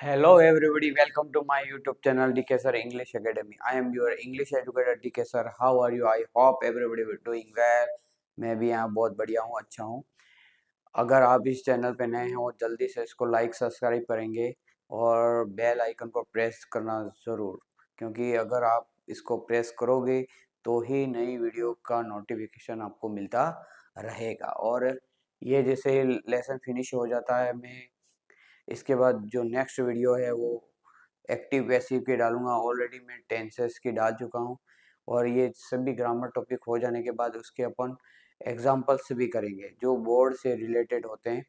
Hello everybody, welcome to my YouTube channel DK Sir English Academy. I am your English educator DK Sir. How are you? I hope everybody is doing well. मैं भी यहाँ बहुत बढ़िया हूँ, अच्छा हूँ। अगर आप इस चैनल पे नए हो जल्दी से इसको लाइक सब्सक्राइब करेंगे और बेल आइकन को प्रेस करना ज़रूर, क्योंकि अगर आप इसको प्रेस करोगे तो ही नई वीडियो का नोटिफिकेशन आपको मिलता रहेगा। और ये जैसे लेसन फिनिश हो जाता है, मैं इसके बाद जो नेक्स्ट वीडियो है वो एक्टिव पैसिव की डालूंगा। ऑलरेडी मैं टेंसेस की डाल चुका हूँ और ये सभी ग्रामर टॉपिक हो जाने के बाद उसके अपन एग्जाम्पल्स भी करेंगे जो बोर्ड से रिलेटेड होते हैं।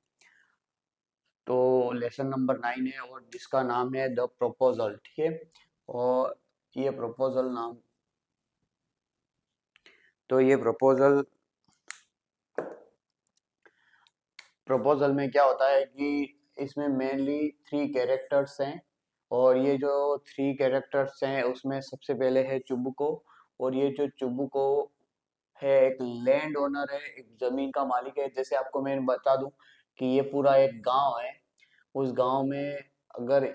तो लेसन नंबर 9 है और जिसका नाम है द प्रपोजल, ठीक है। और ये प्रपोजल नाम, तो ये प्रपोजल में क्या होता है कि इसमें मेनली 3 कैरेक्टर्स हैं। और ये जो 3 कैरेक्टर्स हैं उसमें सबसे पहले है चुबुको। और ये जो चुबुको है एक लैंड ओनर है, एक जमीन का मालिक है। जैसे आपको मैं बता दूं कि ये पूरा एक गांव है। उस गांव में अगर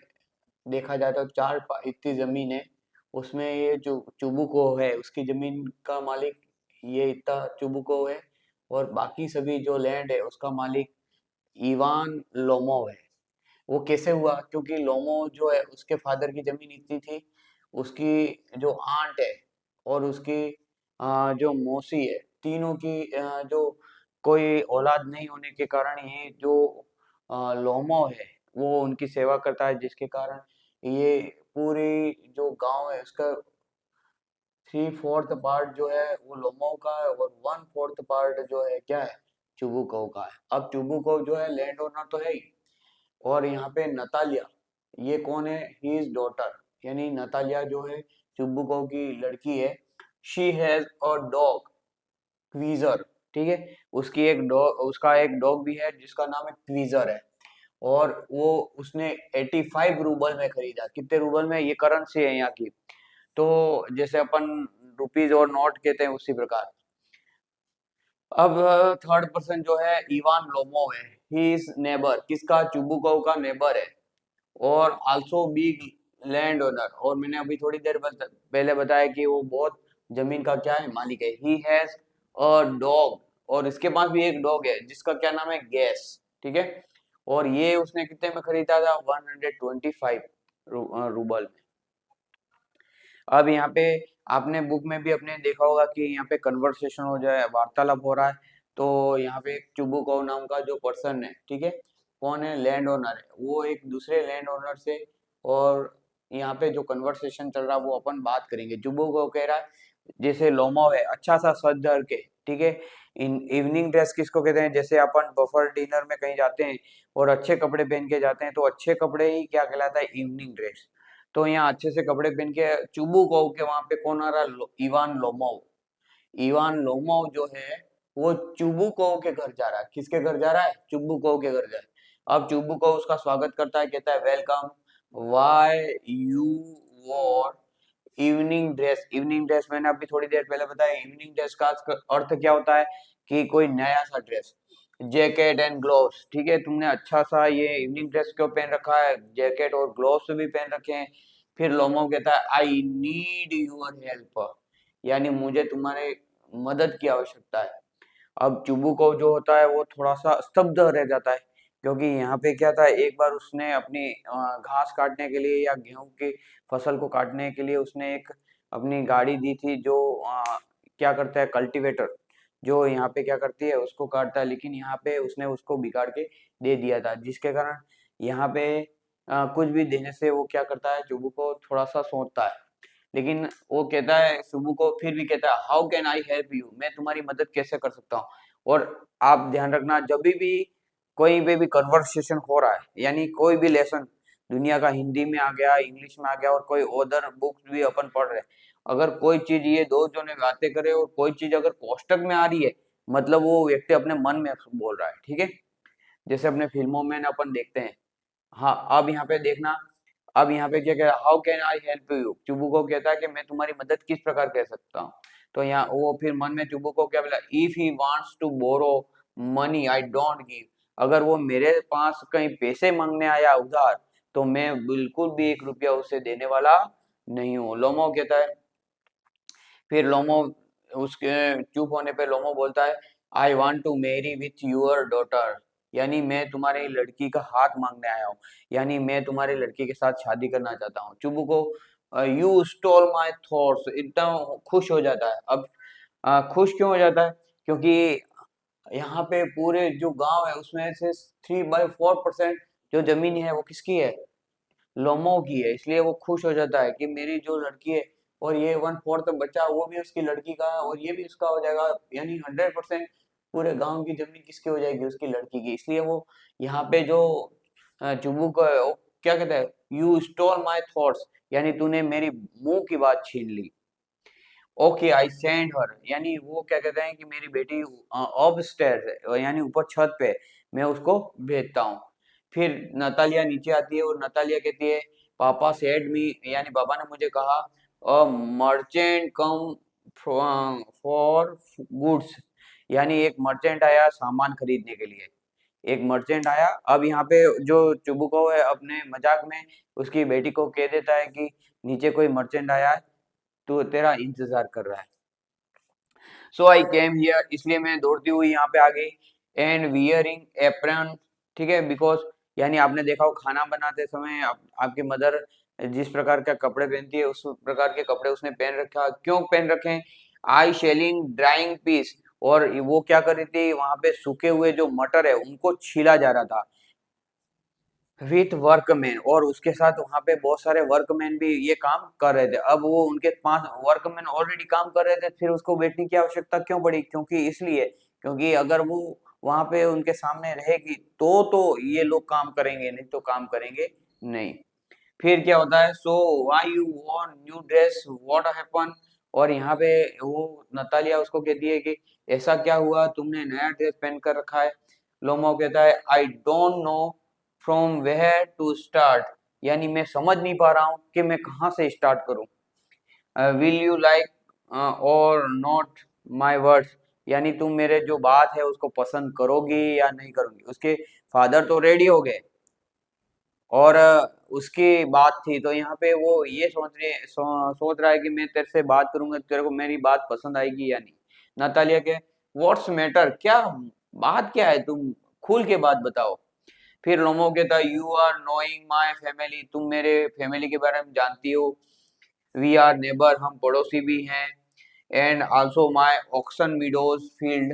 देखा जाए तो इतनी जमीन है, उसमें ये जो चुबुको है उसकी जमीन का मालिक ये इतना चुबुको है। और बाकी सभी जो लैंड है उसका मालिक इवान लोमोव है। वो कैसे हुआ? क्योंकि लोमो जो है उसके फादर की जमीन इतनी थी, उसकी जो आंट है और उसकी जो मौसी है, तीनों की जो कोई औलाद नहीं होने के कारण ये जो लोमो है वो उनकी सेवा करता है, जिसके कारण ये पूरी जो गांव है उसका 3/4 पार्ट जो है वो लोमो का है और 1/4 पार्ट जो है क्या है, चुबुको का है। अब चुबुको जो है लैंड ओनर तो है ही। और यहाँ पे नतालिया, ये कौन है? ही इज डॉटर, यानी नतालिया जो है चुबुको की लड़की है। शी हैज अ डॉग क्वीजर, ठीक है। उसका एक डॉग भी है जिसका नाम है क्वीजर है। और वो उसने 85 रूबल में खरीदा। कितने रूबल में? ये करेंसी है यहाँ की। तो जैसे अपन रुपीज और नोट कहते हैं उसी प्रकार। अब थर्ड पर्सन जो है इवान लोमो है। ही इज नेबर, किसका? चुबुको का नेबर है। और आल्सो बिग लैंड ओनर। और मैंने अभी थोड़ी देर पहले बताया कि वो बहुत जमीन का क्या है, मालिक है। ही हैज अ डॉग, और इसके पास भी एक डॉग है जिसका क्या नाम है, गैस, ठीक है। और ये उसने कितने में खरीदा था? 125 रूबल में। अब यहाँ पे आपने बुक में भी अपने देखा होगा कि यहाँ पे कन्वर्सेशन हो जाए, वार्तालाप हो रहा है। तो यहाँ पे एक चुबुको नाम का जो पर्सन है, ठीक है, कौन है? लैंड ओनर है। वो एक दूसरे लैंड ओनर से, और यहाँ पे जो कन्वर्सेशन चल रहा है वो अपन बात करेंगे। चुबुको कह रहा है जैसे लोमो है अच्छा सा सज धर के, ठीक है। इन इवनिंग ड्रेस किसको कहते हैं? जैसे अपन बफर डिनर में कहीं जाते हैं और अच्छे कपड़े पहन के जाते हैं तो अच्छे कपड़े ही क्या कहलाता है? Evening dress. तो यहाँ अच्छे से कपड़े पहन के चुबुकोव के वहां पे कौन आ रहा है? Ivan Lomov. इवान लोमोव जो है वो चुबुकोव के घर जा रहा है। किसके घर जा रहा है? चुबुकोव के घर जा रहा है। अब चुबुकोव उसका स्वागत करता है, कहता है welcome, why you war evening dress. Evening dress मैंने अभी थोड़ी देर पहले बताया। इवनिंग ड्रेस का अर्थ क्या होता है कि कोई नया सा ड्रेस। जैकेट एंड ग्लोव्स, ठीक है, तुमने अच्छा सा ये इवनिंग ड्रेस क्यों पहन रखा है? जैकेट और ग्लोव्स भी पहन रखे हैं। फिर लोमो कहता है आई नीड योर हेल्प, यानी मुझे तुम्हारे मदद की आवश्यकता है। अब चुबुको जो होता है वो थोड़ा सा स्तब्ध रह जाता है, क्योंकि यहाँ पे क्या था, एक बार उसने अपनी घास काटने के लिए या गेहूं की फसल को काटने के लिए उसने एक अपनी गाड़ी दी थी जो क्या करता है, कल्टीवेटर, जो यहाँ पे क्या करती है, उसको काटता है। लेकिन यहाँ पे उसने उसको बिगाड़ के दे दिया था, जिसके कारण यहाँ पे कुछ भी देने से वो क्या करता है, चुबुको थोड़ा सा सोचता है। लेकिन वो कहता है, सुबह को फिर भी कहता है how can I help you, मैं तुम्हारी मदद कैसे कर सकता हूँ। और आप ध्यान रखना, जब भी कोई पे भी कन्वर्सेशन हो रहा है, यानी कोई भी लेसन दुनिया का हिंदी में आ गया, इंग्लिश में आ गया, और कोई अदर बुक्स भी अपन पढ़ रहे हैं, अगर कोई चीज ये दो जने बातें करे और कोई चीज अगर कोष्टक में आ रही है, मतलब वो व्यक्ति अपने मन में बोल रहा है, ठीक है। जैसे अपने फिल्मों में ना अपन देखते हैं। हाँ, अब यहाँ पे देखना, अब यहाँ पे क्या कह रहा है, how can I help you. चुबुको कहता है कि मैं तुम्हारी मदद किस प्रकार कर सकता हूँ। तो यहाँ वो फिर मन में चुबुको क्या बोला, if he wants to borrow money I don't give, अगर वो मेरे पास कहीं पैसे मांगने आया उधार, तो मैं बिल्कुल भी 1 रुपया उसे देने वाला नहीं हूँ। लोमो कहता है, फिर लोमो उसके चुप होने पे लोमो बोलता है, I want to marry with your daughter, यानी मैं तुम्हारी लड़की का हाथ मांगने आया हूँ, यानी मैं तुम्हारी लड़की के साथ शादी करना चाहता हूँ। चुबू को यू स्टोल माई थॉट्स इतना खुश हो जाता है। अब खुश क्यों हो जाता है? क्योंकि यहाँ पे पूरे जो गांव है उसमें से 3/4% जो जमीन है वो किसकी है? लोमो की है। इसलिए वो खुश हो जाता है कि मेरी जो लड़की है, और ये 1/4 बचा वो भी उसकी लड़की का है, और ये भी उसका हो जाएगा, यानी 100% पूरे गांव की जमीन किसकी हो जाएगी? उसकी लड़की की। इसलिए वो यहाँ पे जो जुबू को है, वो क्या कहता है, यू स्टोल माई थॉट्स, यानी तूने मेरी मुंह की बात छीन ली। ओके आई सेंड हर, यानी वो क्या कहते हैं कि मेरी बेटी ऑफ स्टेयर यानी ऊपर छत पे, मैं उसको भेजता हूँ। फिर नतालिया नीचे आती है और नतालिया कहती है, पापा सेड मी, यानी पापा ने मुझे कहा, a merchant come for goods, यानी एक मर्चेंट आया सामान खरीदने के लिए। एक मर्चेंट आया। अब यहाँ पे जो चुबुको है अपने मजाक में उसकी बेटी को कह देता है कि नीचे कोई मर्चेंट आया है, तो तेरा इंतजार कर रहा है। सो आई केम हियर, इसलिए मैं दौड़ती हुई यहाँ पे आ गई। एंड वियरिंग एप्रन, ठीक है, बिकॉज यानी आपने देखा हो खाना बनाते समय आपकी मदर जिस प्रकार के कपड़े पहनती है उस प्रकार के कपड़े उसने पहन रखा। क्यों पहन रखे हैं? आई शेलिंग ड्राइंग पीस, और वो क्या कर रही थी, वहां पे सूखे हुए जो मटर है उनको छीला जा रहा था विथ वर्कमैन, और उसके साथ वहां पे बहुत सारे वर्कमैन भी ये काम कर रहे थे। अब वो उनके पास वर्कमैन ऑलरेडी काम कर रहे थे, फिर उसको बैठने की आवश्यकता क्यों पड़ी? क्योंकि इसलिए, क्योंकि अगर वो वहां पे उनके सामने रहेगी तो ये लोग काम करेंगे, नहीं तो काम करेंगे नहीं। फिर क्या होता है, so why you want new dress, what happen, और यहाँ पे वो नतालिया उसको कहती है कि ऐसा क्या हुआ, तुमने नया ड्रेस पहन कर रखा है। लोमो कहता है, I don't know from where to start, यानी मैं समझ नहीं पा रहा हूँ कि मैं कहाँ से स्टार्ट करूँ। विल यू लाइक और नॉट माय वर्ड्स, यानी तुम मेरे जो बात है उसको पसंद करोगी या नहीं करोगी। उसके फादर तो रेडी हो गए और उसकी बात थी, तो यहाँ पे वो ये सोच रहा है कि मैं तेरे से बात करूंगा, तेरे को मेरी बात पसंद आएगी या नहीं। नतालिया के, व्हाट्स मैटर, क्या बात क्या है, तुम खुल के बात बताओ। फिर लोमो कहता, you are knowing my family, तुम मेरे फैमिली के बारे में जानती हो। वी आर नेबर, हम पड़ोसी भी हैं। And also my oxen meadows field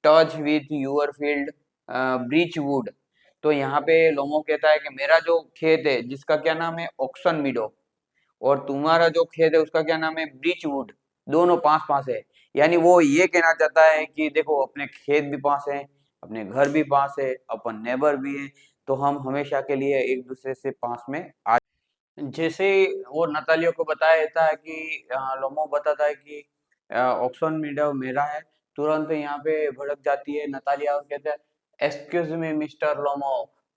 touch with your field breech wood. तो यहाँ पे लोमो कहता है कि मेरा जो खेत है जिसका क्या नाम है, ऑक्सन मीडो, और तुम्हारा जो खेत है उसका क्या नाम है, ब्रीच वुड, दोनों पास पास है। यानी वो ये कहना चाहता है कि देखो अपने खेत भी पास है, अपने घर भी पास है, अपन नेबर भी है, तो हम हमेशा के लिए एक दूसरे से पास में आ। जैसे वो नतालिया को बताया जाता है कि लोमो बताता है कि ऑक्सन मीडो मेरा है, तुरंत यहाँ पे भड़क जाती है नतालिया और कहते हैं, excuse me mister Lomo,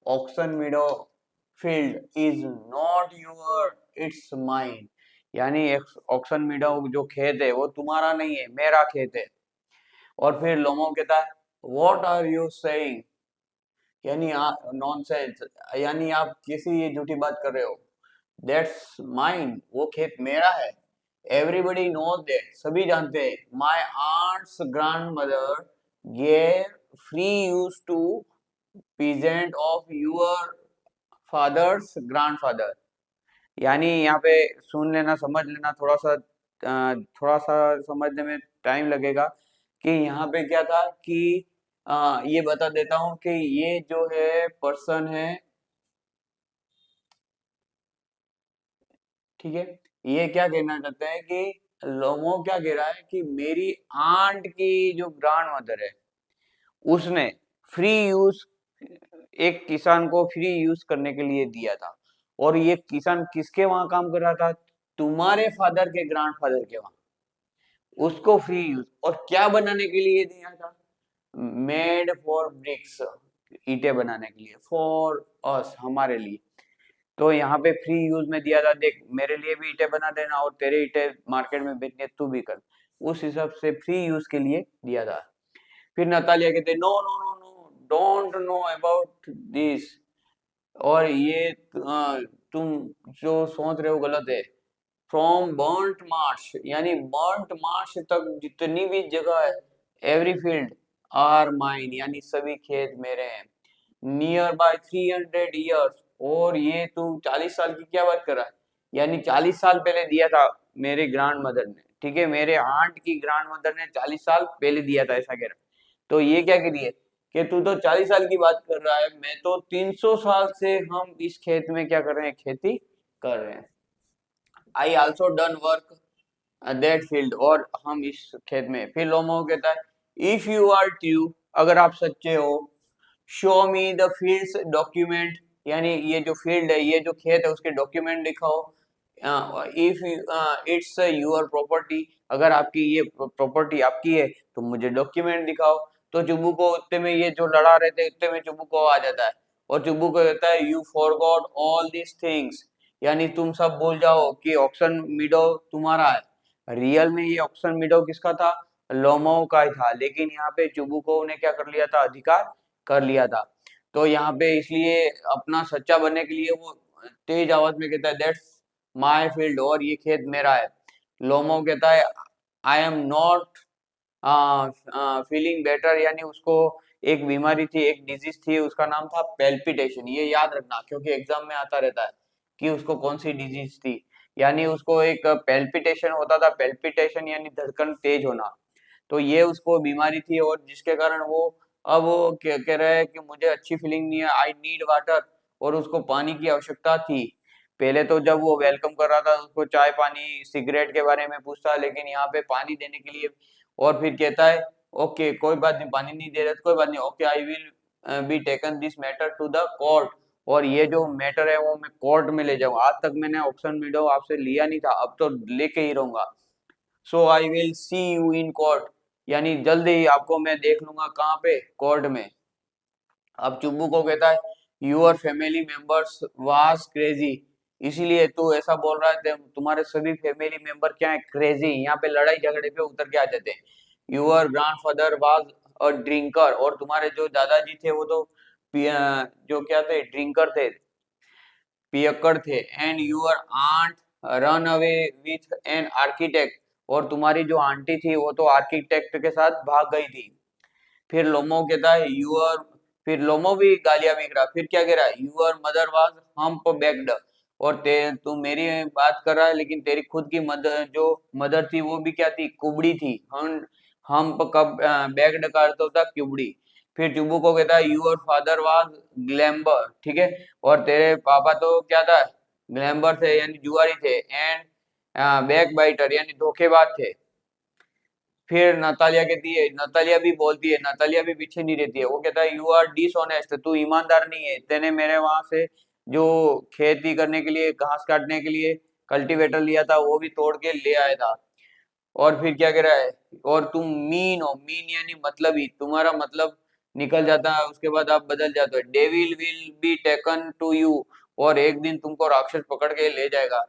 oxen meadow field is not your, it's mine, यानी ऑक्सन मीडो जो खेत है वो तुम्हारा नहीं है, मेरा खेत है। और फिर लोमो कहता है, व्हाट आर यू सेइंग, यानी आप नॉनसेंस, यानी आप किसी ये झूठी बात कर रहे हो। दैट्स माइन, वो खेत मेरा है। एवरीबडी नोज दैट, सभी जानते हैं। My aunt's grandmother gave free use to peasant of your father's grandfather, यानी यहाँ पे सुन लेना, समझ लेना, थोड़ा सा समझने में टाइम लगेगा कि यहाँ पे क्या था कि ये बता देता हूँ कि ये जो है पर्सन है, ठीक है, ये क्या कहना चाहते हैं कि लोमो क्या कह रहा है कि मेरी आंट की जो ग्रैंड मदर है उसने फ्री यूज एक किसान को फ्री यूज करने के लिए दिया था, और ये किसान किसके वहां काम कर रहा था, तुम्हारे फादर के ग्रैंडफादर के वहां, उसको फ्री यूज, और क्या बनाने के लिए दिया था, मेड फॉर ब्रिक्स, ईंटें बनाने के लिए, फॉर अस, हमारे लिए। तो यहाँ पे फ्री यूज में दिया था, देख मेरे लिए भी ईंटें बना देना और तेरे ईंटें मार्केट में बेचने तू भी कर, उस हिसाब से फ्री यूज के लिए दिया था। फिर नतालिया कहते, no no no no, don't know about this, और ये तुम जो सोच रहे हो गलत है। फ्रॉम बर्न्ट मार्श, यानी बर्न्ट मार्श तक जितनी भी जगह है, एवरी फील्ड आर माइन, यानी सभी खेत मेरे हैं। नियर बाय 300 years, और ये तू 40 साल की क्या बात कर रहा है, यानी 40 साल पहले दिया था मेरे ग्रैंड मदर ने, ठीक है, मेरे आंट की ग्रैंड मदर ने 40 साल पहले दिया था, ऐसा कह रहा। तो ये क्या कह रही है कि तू तो 40 साल की बात कर रहा है, मैं तो 300 साल से हम इस खेत में क्या कर रहे हैं, खेती कर रहे हैं। I also done work that field, और हम इस खेत में। फिर लोमो कहता है इफ यू आर ट्रू, अगर आप सच्चे हो, show me the fields document, यानी ये जो फील्ड है, ये जो खेत है, उसके डॉक्यूमेंट दिखाओ। इफ इट्स योर प्रॉपर्टी, अगर आपकी ये प्रॉपर्टी आपकी है तो मुझे डॉक्यूमेंट दिखाओ। तो चुब्बू को उतने में, ये जो लड़ा रहे थे उतने में चुब्बू को आ जाता है, और चुब्बू को कहता है you forgot all this things, यानी तुम सब भूल जाओ कि ऑक्सन मीडो तुम्हारा है। रियल में ये ऑक्सन मीडो किसका था, लोमो का ही था, लेकिन यहाँ पे चुब्बू को ने क्या कर लिया था, अधिकार कर लिया था। तो यहाँ पे इसलिए अपना सच्चा बनने के लिए वो तेज आवाज में कहता है दैट्स माय फील्ड, और ये खेत मेरा है। लोमो कहता है I am not feeling better, यानी उसको एक बीमारी थी, एक डिजीज थी, उसका नाम था पेल्पिटेशन। ये याद रखना क्योंकि एग्जाम में आता रहता है कि उसको कौन सी डिजीज थी, यानी उसको एक पेल्पिटेशन होता था। पेल्पिटेशन यानी धड़कन तेज होना। तो ये उसको बीमारी थी, और जिसके कारण वो अब वो कह रहा है कि मुझे अच्छी फीलिंग नहीं है, आई नीड वाटर, और उसको पानी की आवश्यकता थी। पहले तो जब वो वेलकम कर रहा था उसको चाय पानी सिगरेट के बारे में पूछता, लेकिन यहाँ पे पानी देने के लिए, और फिर कहता है ओके कोई बात नहीं, पानी नहीं दे रहे तो कोई बात नहीं, okay I will be taken this matter to the court, और ये जो मैटर है वो मैं कोर्ट में ले जाऊंगा। आज तक मैंने ऑप्शन मीडो आपसे लिया नहीं था, अब तो लेके ही रहूंगा। So I will see you in court, यानी जल्द ही आपको मैं देख लूंगा, कहाँ पे, कोर्ट में। अब चुब्बू को कहता है your family members was crazy, इसीलिए तू ऐसा बोल रहा है, तुम्हारे सभी फैमिली मेंबर क्या है, क्रेजी, यहाँ पे लड़ाई झगड़े पे उतर के आ जाते हैं। Your grandfather was a drinker, और तुम्हारे जो दादाजी थे वो तो जो क्या थे, ड्रिंकर थे, पियक्कड़ थे। And your aunt run away with an architect, और तुम्हारी जो आंटी थी वो तो आर्किटेक्ट के साथ भाग गई थी। फिर लोमो कहता है यूर, फिर लोमो भी गालियां बिक रहा, फिर क्या कह रहा है, your mother was hump backed, और तू मेरी बात कर रहा है लेकिन तेरी खुद की मदर, जो मदर थी वो भी क्या थी, कुबड़ी थी। हम्प कब बेक्ड का अर्थ होता है कुबड़ी। फिर चुबू को कहता है यूर फादर वाज ग्लैम्बर, ठीक है, और तेरे पापा तो क्या था, ग्लैम्बर थे, यानी जुआरी थे। एंड बैक बाइटर, यानी धोखेबाज थे। फिर नतालिया कहती है, नतालिया भी बोलती है, नतालिया भी पीछे नहीं रहती है, वो कहता है यू आर डिसऑनेस्ट, तू ईमानदार नहीं है, तेने मेरे वहां से जो खेती करने के लिए, घास काटने के लिए कल्टीवेटर लिया था वो भी तोड़ के ले आया था। और फिर क्या कह रहा है, और तुम मीन हो, मीन यानी मतलब ही, तुम्हारा मतलब निकल जाता है, उसके बाद आप बदल जाते हो। Devil will be taken to you, और एक दिन तुमको राक्षस पकड़ के ले जाएगा।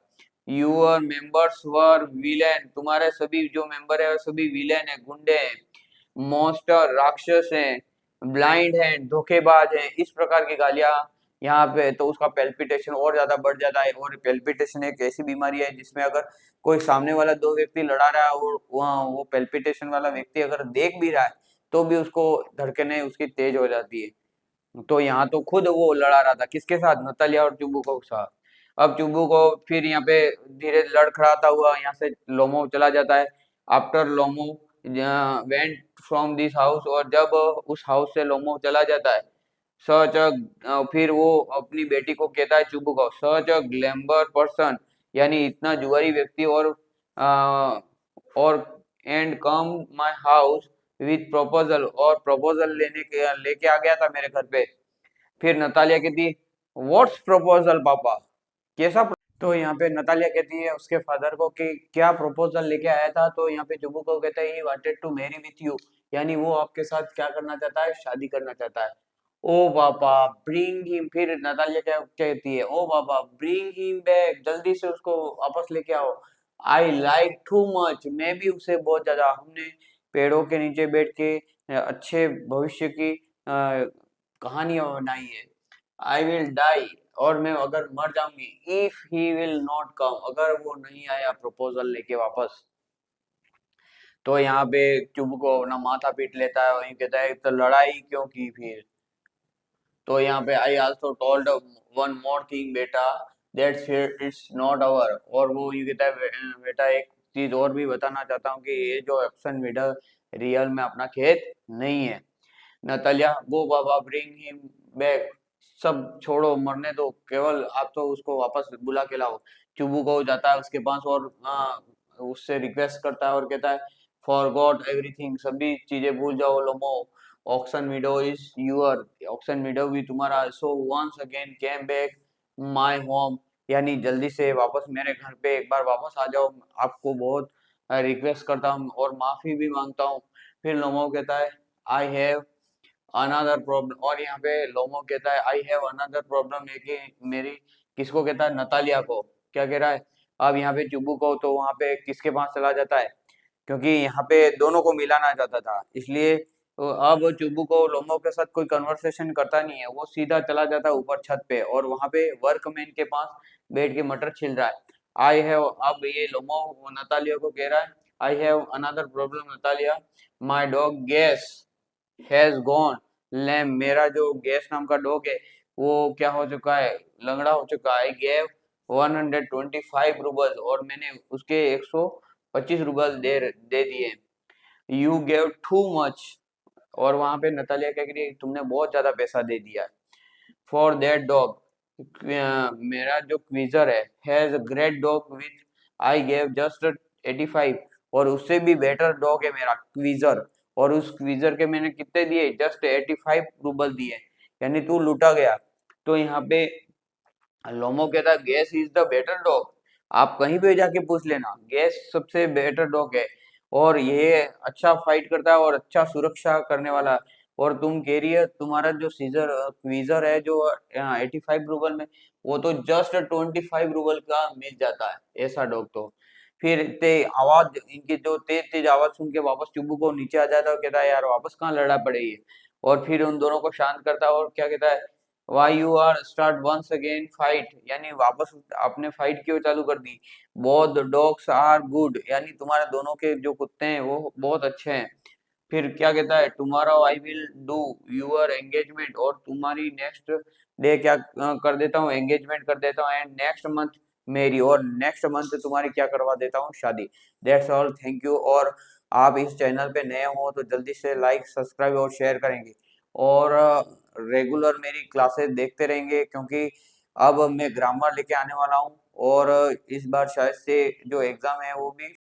यूर मेंबर्स वर विलेन, तुम्हारे सभी जो मेंबर है वो सभी विलेन है, गुंडे हैं, मॉन्स्टर राक्षस हैं, ब्लाइंड हैं, धोखेबाज हैं, इस प्रकार की गालियां यहाँ पे। तो उसका पेल्पिटेशन और ज्यादा बढ़ जाता है, और पेल्पिटेशन एक ऐसी बीमारी है जिसमें अगर कोई सामने वाला दो व्यक्ति लड़ा रहा है और वहाँ वो पेल्पिटेशन वाला व्यक्ति अगर देख भी रहा है तो भी उसको धड़कनें उसकी तेज हो जाती है। तो यहाँ तो खुद वो लड़ा रहा था किसके साथ, नतालिया और चुबू को साथ। अब चुबू को फिर यहाँ पे धीरे लड़खड़ाता हुआ यहाँ से लोमो चला जाता है। After Lomo went from this house, और जब उस हाउस से लोमो चला जाता है, सच फिर वो अपनी बेटी को कहता है चुबू को, सच अ ग्लैम्बर पर्सन, यानी इतना जुआरी व्यक्ति, और and come my house with proposal, और प्रपोजल लेके आ गया था मेरे घर पे। फिर नतालिया कहती है व्हाट्स प्रपोजल पापा, कैसा तो यहाँ पे नतालिया कहती है उसके फादर को कि क्या प्रपोजल लेके आया था। तो यहाँ पे जुबू को कहता है he wanted to marry with you, यानी वो आपके साथ क्या करना चाहता है, शादी करना चाहता है। ओ पापा ब्रिंग हिम, फिर नतालिया क्या कहती है, ओ पापा ब्रिंग हिम बैक, जल्दी से उसको वापस लेके आओ। आई लाइक टू मच, मैं भी उसे बहुत ज्यादा, हमने पेड़ों के नीचे बैठ के अच्छे भविष्य की कहानियां बनाई है। आई विल डाई, और मैं अगर मर जाऊंगी, if he will not come, अगर वो नहीं आया प्रपोजल लेके वापस। तो यहाँ पे चुब को अपना माथा पीट लेता है, वही कहता है तो लड़ाई क्यों की फिर। तो यहाँ पे I also told one more thing बेटा, दैट फिर इट्स नॉट अवर, और वो ये कहता है बेटा एक चीज और भी बताना चाहता हूँ कि ये जो एप्सन विडल रियल में अपना खेत नहीं है। नतालिया, गो बाबा ब्रिंग हिम बैक, सब छोड़ो मरने दो, केवल आप तो उसको वापस बुला के लाओ। चुबू को जाता है उसके पास और उससे रिक्वेस्ट करता है और कहता है फॉर गॉड एवरीथिंग, सभी चीजें भूल जाओ Lomo, oxen meadow is your, oxen meadow भी तुम्हारा, so once again came back my home, यानी जल्दी से वापस मेरे घर पे एक बार वापस आ जाओ, आपको बहुत रिक्वेस्ट करता हूँ और माफी भी मांगता हूँ। फिर लोमो कहता है आई हैव अनदर प्रॉब्लम, और यहाँ पे लोमो कहता है आई हैव अनदर प्रॉब्लम, है कि मेरी, किसको कहता है, नतालिया को, क्या कह रहा है। अब यहाँ पे चुबू को तो वहां पे किसके पास चला जाता है, क्योंकि यहाँ पे दोनों को मिलाना चाहता था, इसलिए तो अब चुबू को लोमो के साथ कोई कन्वर्सेशन करता नहीं है, वो सीधा चला जाता है ऊपर छत पे और वहां पे वर्कमैन के पास बैठ के मटर छिल रहा है। आई हैव, अब ये लोमो नतालिया को कह रहा है I have another problem Natalia, my dog Gus has gone lame, मेरा जो गैस नाम का डॉग है वो क्या हो चुका है, लंगड़ा हो चुका है। आई गेव 125 रूबल, और मैंने उसके 125 रूबल दे दिए। यू गेव टू मच, और वहां पे नतालिया क्या कह रही है, तुमने बहुत ज्यादा पैसा दे दिया। फॉर दैट डॉग, मेरा जो क्वीजर है has a great dog with I gave just 85, और उससे भी बेटर डॉग है मेरा क्वीजर, और उस क्वीजर के मैंने कितने दिए, जस्ट 85 रूबल दिए, यानी तू लूटा गया। तो यहाँ पे लोमो कहता है gas is the better dog, आप कहीं पे जाके पूछ लेना, गैस सबसे बेटर डॉग है, और ये अच्छा फाइट करता है और अच्छा सुरक्षा करने वाला है। और तुम कह रही है तुम्हारा जो सीजर क्वीजर है जो 85 रूबल में, वो तो जस्ट 25 रूबल का मिल जाता है ऐसा डॉग। तो फिर ते आवाज, इनकी जो तेज तेज आवाज सुन के वापस चुब्बू को नीचे आ जाता है और कहता है यार वापस कहाँ लड़ा पड़े ये, और फिर उन दोनों को शांत करता है और क्या कहता है why you are start once again fight, यानी वापस आपने फाइट क्यों चालू कर दी। बोथ डॉग्स आर गुड, यानी तुम्हारे दोनों के जो कुत्ते हैं वो बहुत अच्छे हैं। फिर क्या कहता है tomorrow I will do your engagement, और तुम्हारी नेक्स्ट डे क्या कर देता हूँ, एंगेजमेंट कर देता हूँ, एंड नेक्स्ट मंथ मेरी, और नेक्स्ट मंथ तुम्हारी क्या करवा देता हूँ, शादी। That's all, thank you. और आप इस चैनल पे नए हो तो जल्दी से लाइक सब्सक्राइब और शेयर करेंगे, और रेगुलर मेरी क्लासेस देखते रहेंगे, क्योंकि अब मैं ग्रामर लेके आने वाला हूँ, और इस बार शायद से जो एग्जाम है वो भी